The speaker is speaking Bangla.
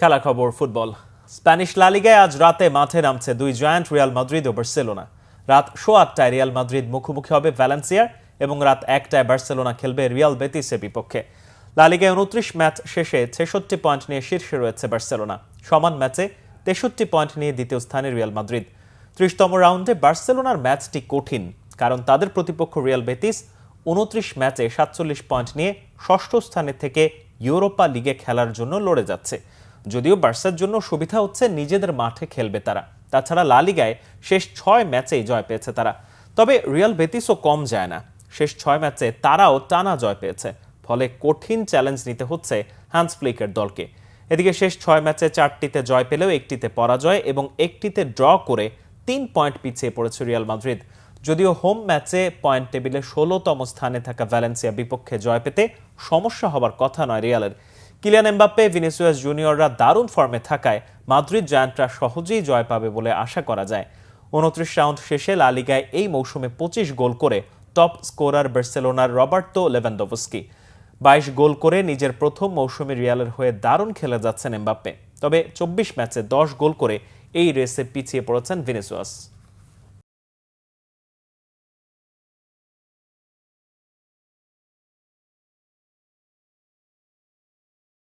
খেলা খবর ফুটবল। স্প্যানিশ লা লিগায় আজ রাতে মাঠে নামছে দুই জায়ান্ট রিয়াল মাদ্রিদ ও বার্সেলোনা। রাত 8:30টায় রিয়াল মাদ্রিদ মুখোমুখি হবে ভ্যালেন্সিয়ার এবং রাত 1টায় বার্সেলোনা খেলবে রিয়াল বেতিসের বিপক্ষে। লা লিগায় 29 ম্যাচ শেষে 66 পয়েন্ট নিয়ে শীর্ষে রয়েছে বার্সেলোনা। সমান ম্যাচে 63 পয়েন্ট নিয়ে দ্বিতীয় স্থানে রিয়াল মাদ্রিদ। 30তম রাউন্ডে বার্সেলোনার ম্যাচটি কঠিন, কারণ তাদের প্রতিপক্ষ রিয়াল বেতিস 29 ম্যাচে 47 পয়েন্ট নিয়ে ষষ্ঠ স্থানে থেকে ইউরোপা লিগে খেলার জন্য লড়ে যাচ্ছে। যদিও বার্সার জন্য সুবিধা হচ্ছে নিজেদের মাঠে খেলবে তারা। তাছাড়া লা লিগায় শেষ 6 ম্যাচেই জয় পেয়েছে তারা। তবে রিয়াল বেতিসও কম যায় না, শেষ 6 ম্যাচে তারাও টানা জয় পেয়েছে। ফলে কঠিন চ্যালেঞ্জ নিতে হচ্ছে হ্যান্স ফ্লিকের দলকে। এদিকে শেষ 6 ম্যাচে 4টিতে জয় পেলেও 1টিতে পরাজয় এবং 1টিতে ড্র করে 3 পয়েন্ট পিছিয়ে পড়েছে রিয়াল মাদ্রিদ। যদিও হোম ম্যাচে পয়েন্ট টেবিলে 16তম স্থানে থাকা ভ্যালেন্সিয়া বিপক্ষে জয় পেতে সমস্যা হবার কথা নয় রিয়ালের। কিলিয়ান এমবাপ্পে, ভিনিসিয়াস জুনিয়ররা দারুণ ফর্মে থাকায় মাদ্রিদ জায়ান্টরা সহজেই জয় পাবে বলে আশা করা যায়। 29 রাউন্ড শেষে লা লিগায় এই মৌসুমে 25 গোল করে টপ স্কোরার বার্সেলোনার রবার্তো লেভানডোভস্কি। 22 গোল করে নিজের প্রথম মৌসুমে রিয়ালের হয়ে দারুণ খেলে যাচ্ছেন এমবাপ্পে। তবে 24 ম্যাচে 10 গোল করে এই রেসে পিছিয়ে পড়েছেন ভিনিসিয়াস।